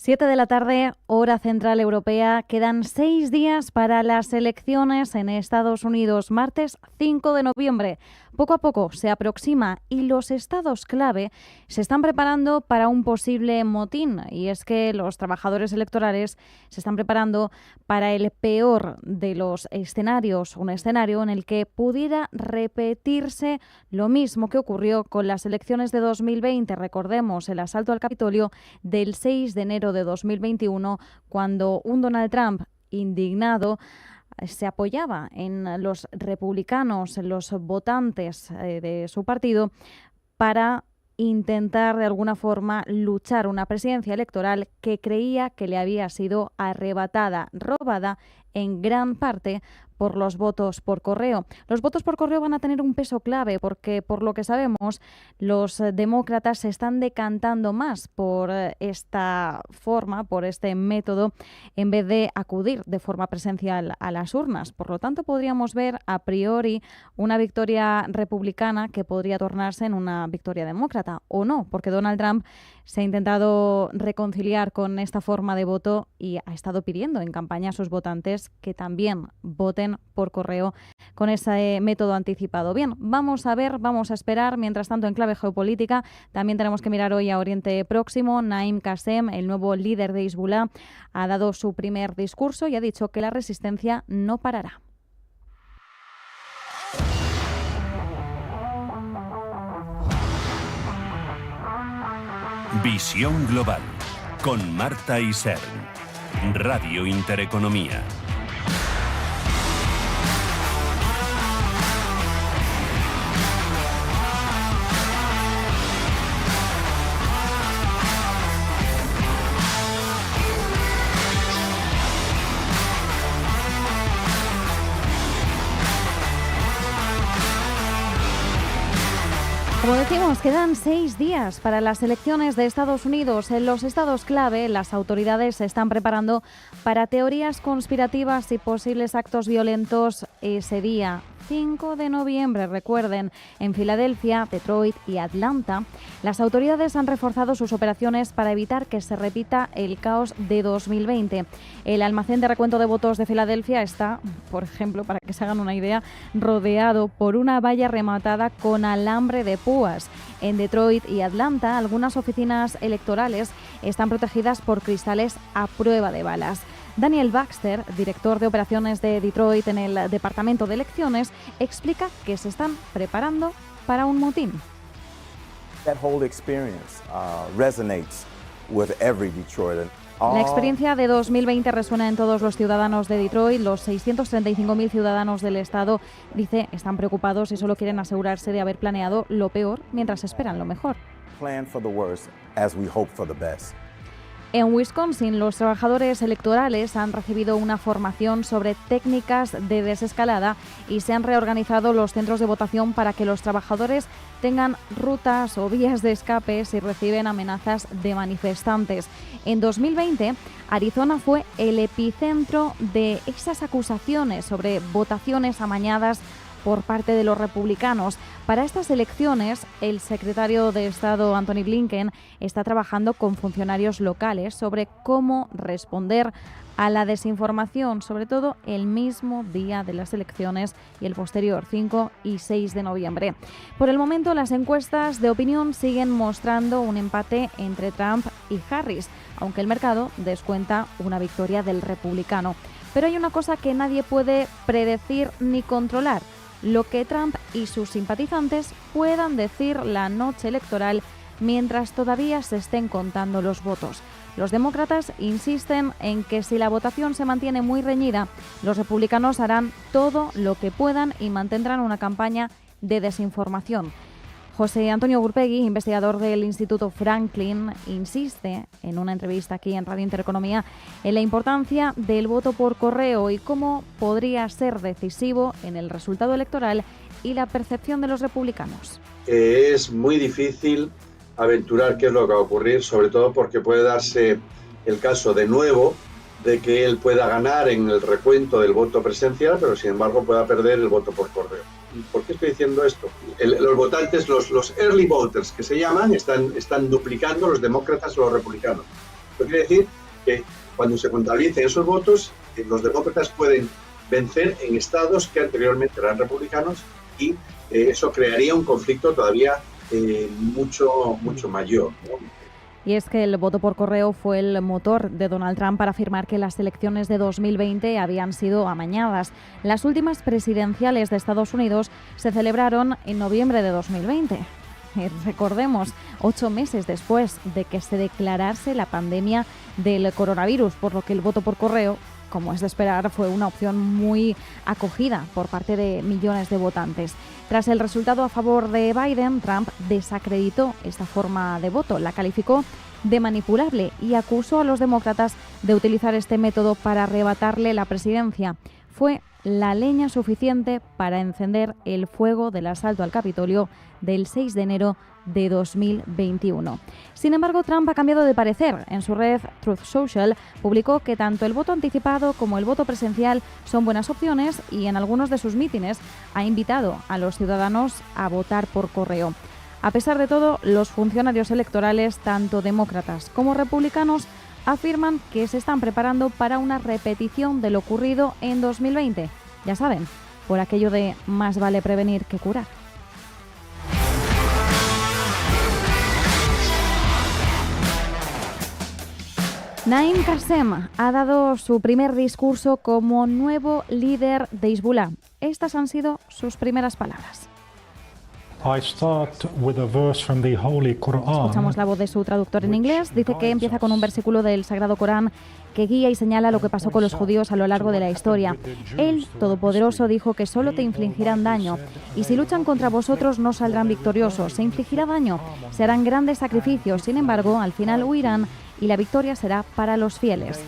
7 de la tarde, hora central europea. Quedan 6 días para las elecciones en Estados Unidos, martes 5 de noviembre. Poco a poco se aproxima y los estados clave se están preparando para un posible motín. Y es que los trabajadores electorales se están preparando para el peor de los escenarios, un escenario en el que pudiera repetirse lo mismo que ocurrió con las elecciones de 2020. Recordemos el asalto al Capitolio del 6 de enero de 2021, cuando un Donald Trump indignado se apoyaba en los republicanos, en los votantes de su partido, para intentar de alguna forma luchar una presidencia electoral que creía que le había sido arrebatada, robada en gran parte por los votos por correo. Los votos por correo van a tener un peso clave porque, por lo que sabemos, los demócratas se están decantando más por esta forma, por este método, en vez de acudir de forma presencial a las urnas. Por lo tanto, podríamos ver a priori una victoria republicana que podría tornarse en una victoria demócrata, o no, porque Donald Trump se ha intentado reconciliar con esta forma de voto y ha estado pidiendo en campaña a sus votantes que también voten por correo con ese método anticipado. Bien, vamos a ver, vamos a esperar. Mientras tanto, en clave geopolítica, también tenemos que mirar hoy a Oriente Próximo. Naim Qassem, el nuevo líder de Hezbollah, ha dado su primer discurso y ha dicho que la resistencia no parará. Visión Global, con Marta Isern, Radio Intereconomía. Como decimos, quedan 6 días para las elecciones de Estados Unidos. En los estados clave, las autoridades se están preparando para teorías conspirativas y posibles actos violentos ese día. 5 de noviembre, recuerden, en Filadelfia, Detroit y Atlanta, las autoridades han reforzado sus operaciones para evitar que se repita el caos de 2020. El almacén de recuento de votos de Filadelfia está, por ejemplo, para que se hagan una idea, rodeado por una valla rematada con alambre de púas. En Detroit y Atlanta, algunas oficinas electorales están protegidas por cristales a prueba de balas. Daniel Baxter, director de operaciones de Detroit en el Departamento de Elecciones, explica que se están preparando para un motín. That whole experience resonates with every Detroiter. La experiencia de 2020 resuena en todos los ciudadanos de Detroit. Los 635.000 ciudadanos del estado, dice, están preocupados y solo quieren asegurarse de haber planeado lo peor mientras esperan lo mejor. Plan for the worst as we hope for the best. En Wisconsin, los trabajadores electorales han recibido una formación sobre técnicas de desescalada y se han reorganizado los centros de votación para que los trabajadores tengan rutas o vías de escape si reciben amenazas de manifestantes. En 2020, Arizona fue el epicentro de esas acusaciones sobre votaciones amañadas por parte de los republicanos. Para estas elecciones, el secretario de Estado, Antony Blinken, está trabajando con funcionarios locales sobre cómo responder a la desinformación, sobre todo el mismo día de las elecciones y el posterior, 5 y 6 de noviembre. Por el momento, las encuestas de opinión siguen mostrando un empate entre Trump y Harris, aunque el mercado descuenta una victoria del republicano. Pero hay una cosa que nadie puede predecir ni controlar: lo que Trump y sus simpatizantes puedan decir la noche electoral mientras todavía se estén contando los votos. Los demócratas insisten en que si la votación se mantiene muy reñida, los republicanos harán todo lo que puedan y mantendrán una campaña de desinformación. José Antonio Gurpegui, investigador del Instituto Franklin, insiste en una entrevista aquí en Radio Intereconomía en la importancia del voto por correo y cómo podría ser decisivo en el resultado electoral y la percepción de los republicanos. Es muy difícil aventurar qué es lo que va a ocurrir, sobre todo porque puede darse el caso de nuevo de que él pueda ganar en el recuento del voto presencial, pero sin embargo pueda perder el voto por correo. ¿Por qué estoy diciendo esto? Los votantes, los early voters que se llaman, están duplicando los demócratas o los republicanos. Esto quiere decir que cuando se contabilicen esos votos, los demócratas pueden vencer en estados que anteriormente eran republicanos y eso crearía un conflicto todavía mucho mayor, ¿no? Y es que el voto por correo fue el motor de Donald Trump para afirmar que las elecciones de 2020 habían sido amañadas. Las últimas presidenciales de Estados Unidos se celebraron en noviembre de 2020. Recordemos, 8 meses después de que se declarase la pandemia del coronavirus, por lo que el voto por correo, como es de esperar, fue una opción muy acogida por parte de millones de votantes. Tras el resultado a favor de Biden, Trump desacreditó esta forma de voto, la calificó de manipulable y acusó a los demócratas de utilizar este método para arrebatarle la presidencia. Fue la leña suficiente para encender el fuego del asalto al Capitolio del 6 de enero de 2021. Sin embargo, Trump ha cambiado de parecer. En su red Truth Social publicó que tanto el voto anticipado como el voto presencial son buenas opciones y en algunos de sus mítines ha invitado a los ciudadanos a votar por correo. A pesar de todo, los funcionarios electorales, tanto demócratas como republicanos, afirman que se están preparando para una repetición de lo ocurrido en 2020. Ya saben, por aquello de más vale prevenir que curar. Naim Qassem ha dado su primer discurso como nuevo líder de Hezbollah. Estas han sido sus primeras palabras. Escuchamos la voz de su traductor en inglés. Dice que empieza con un versículo del Sagrado Corán que guía y señala lo que pasó con los judíos a lo largo de la historia. Él, Todopoderoso, dijo que solo te infligirán daño y si luchan contra vosotros no saldrán victoriosos. Se infligirá daño, se harán grandes sacrificios, sin embargo, al final huirán y la victoria será para los fieles.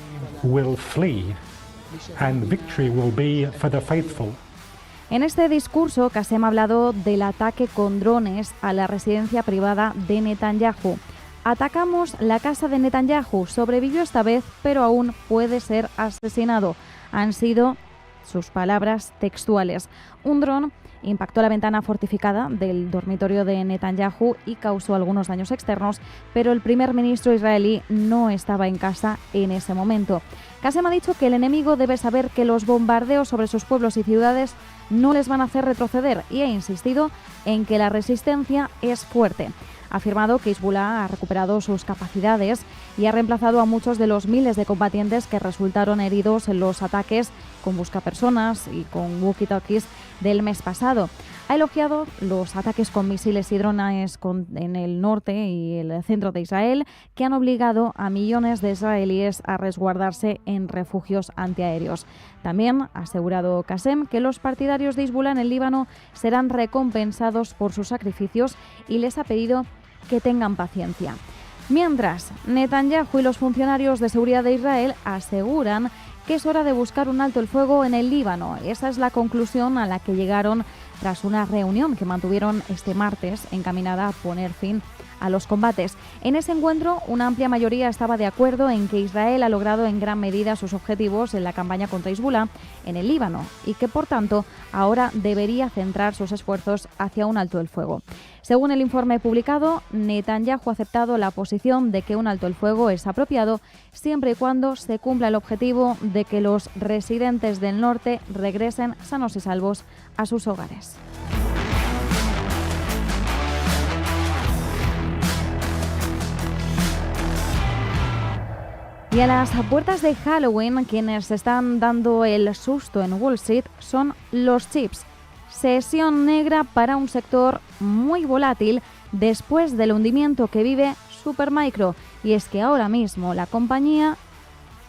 En este discurso, Qassem ha hablado del ataque con drones a la residencia privada de Netanyahu. Atacamos la casa de Netanyahu, sobrevivió esta vez, pero aún puede ser asesinado. Han sido sus palabras textuales. Un dron impactó la ventana fortificada del dormitorio de Netanyahu y causó algunos daños externos, pero el primer ministro israelí no estaba en casa en ese momento. Qassem ha dicho que el enemigo debe saber que los bombardeos sobre sus pueblos y ciudades no les van a hacer retroceder y ha insistido en que la resistencia es fuerte. Ha afirmado que Hezbollah ha recuperado sus capacidades y ha reemplazado a muchos de los miles de combatientes que resultaron heridos en los ataques con buscapersonas y con walkie-talkies del mes pasado. Ha elogiado los ataques con misiles y drones en el norte y el centro de Israel, que han obligado a millones de israelíes a resguardarse en refugios antiaéreos. También ha asegurado Qassem que los partidarios de Hezbollah en el Líbano serán recompensados por sus sacrificios y les ha pedido que tengan paciencia. Mientras, Netanyahu y los funcionarios de seguridad de Israel aseguran que es hora de buscar un alto el fuego en el Líbano. Esa es la conclusión a la que llegaron tras una reunión que mantuvieron este martes encaminada a poner fin a los combates. En ese encuentro, una amplia mayoría estaba de acuerdo en que Israel ha logrado en gran medida sus objetivos en la campaña contra Hezbollah en el Líbano y que, por tanto, ahora debería centrar sus esfuerzos hacia un alto el fuego. Según el informe publicado, Netanyahu ha aceptado la posición de que un alto el fuego es apropiado siempre y cuando se cumpla el objetivo de que los residentes del norte regresen sanos y salvos a sus hogares. Y a las puertas de Halloween, quienes están dando el susto en Wall Street son los chips. Sesión negra para un sector muy volátil después del hundimiento que vive Supermicro. Y es que ahora mismo la compañía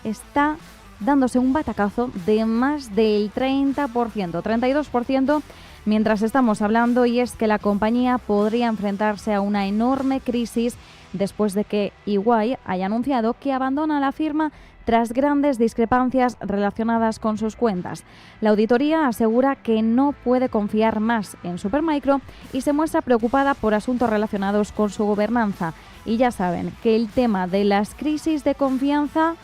está dándose un batacazo de más del 30%, 32%, mientras estamos hablando, y es que la compañía podría enfrentarse a una enorme crisis después de que EY haya anunciado que abandona la firma tras grandes discrepancias relacionadas con sus cuentas. La auditoría asegura que no puede confiar más en Supermicro y se muestra preocupada por asuntos relacionados con su gobernanza. Y ya saben que el tema de las crisis de confianza,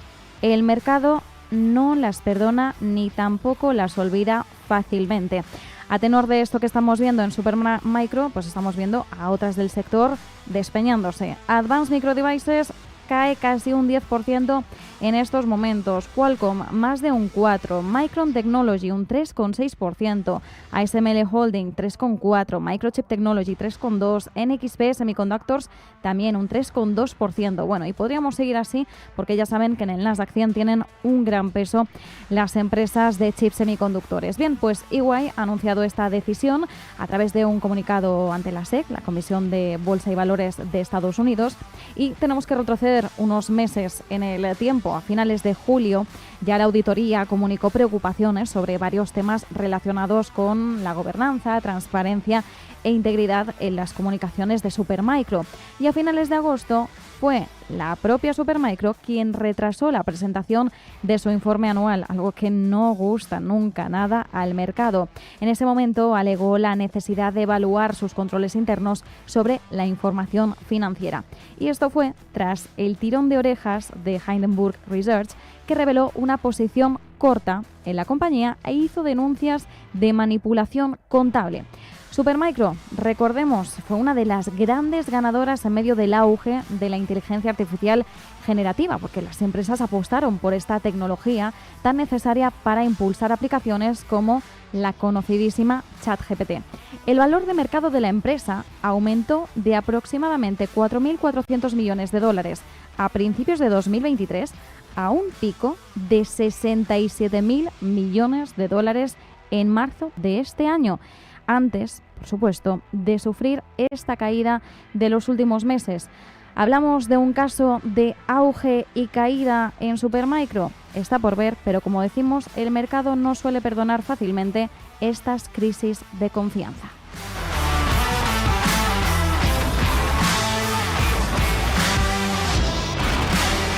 el mercado no las perdona ni tampoco las olvida fácilmente. A tenor de esto que estamos viendo en Supermicro, pues estamos viendo a otras del sector despeñándose. Advanced Micro Devices cae casi un 10% en estos momentos. Qualcomm más de un 4%, Micron Technology un 3,6%, ASML Holding 3,4%, Microchip Technology 3,2%, NXP Semiconductors también un 3,2%. Bueno, y podríamos seguir así porque ya saben que en el Nasdaq 100 tienen un gran peso las empresas de chips semiconductores. Bien, pues EY ha anunciado esta decisión a través de un comunicado ante la SEC, la Comisión de Bolsa y Valores de Estados Unidos, y tenemos que retroceder unos meses en el tiempo. A finales de julio ya la auditoría comunicó preocupaciones sobre varios temas relacionados con la gobernanza, transparencia e integridad en las comunicaciones de Supermicro. Y a finales de agosto fue la propia Supermicro quien retrasó la presentación de su informe anual, algo que no gusta nunca nada al mercado. En ese momento alegó la necesidad de evaluar sus controles internos sobre la información financiera. Y esto fue tras el tirón de orejas de Hindenburg Research, que reveló una posición corta en la compañía e hizo denuncias de manipulación contable. Supermicro, recordemos, fue una de las grandes ganadoras en medio del auge de la inteligencia artificial generativa, porque las empresas apostaron por esta tecnología tan necesaria para impulsar aplicaciones como la conocidísima ChatGPT. El valor de mercado de la empresa aumentó de aproximadamente 4.400 millones de dólares a principios de 2023 a un pico de 67.000 millones de dólares en marzo de este año, antes, por supuesto, de sufrir esta caída de los últimos meses. ¿Hablamos de un caso de auge y caída en Supermicro? Está por ver, pero como decimos, el mercado no suele perdonar fácilmente estas crisis de confianza.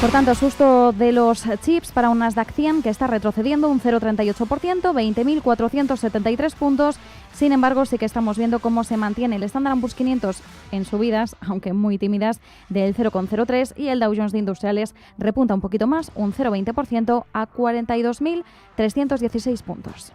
Por tanto, susto de los chips para un Nasdaq 100 que está retrocediendo un 0,38%, 20.473 puntos. Sin embargo, sí que estamos viendo cómo se mantiene el Standard & Poor's 500 en subidas, aunque muy tímidas, del 0,03%, y el Dow Jones de Industriales repunta un poquito más, un 0,20% a 42.316 puntos.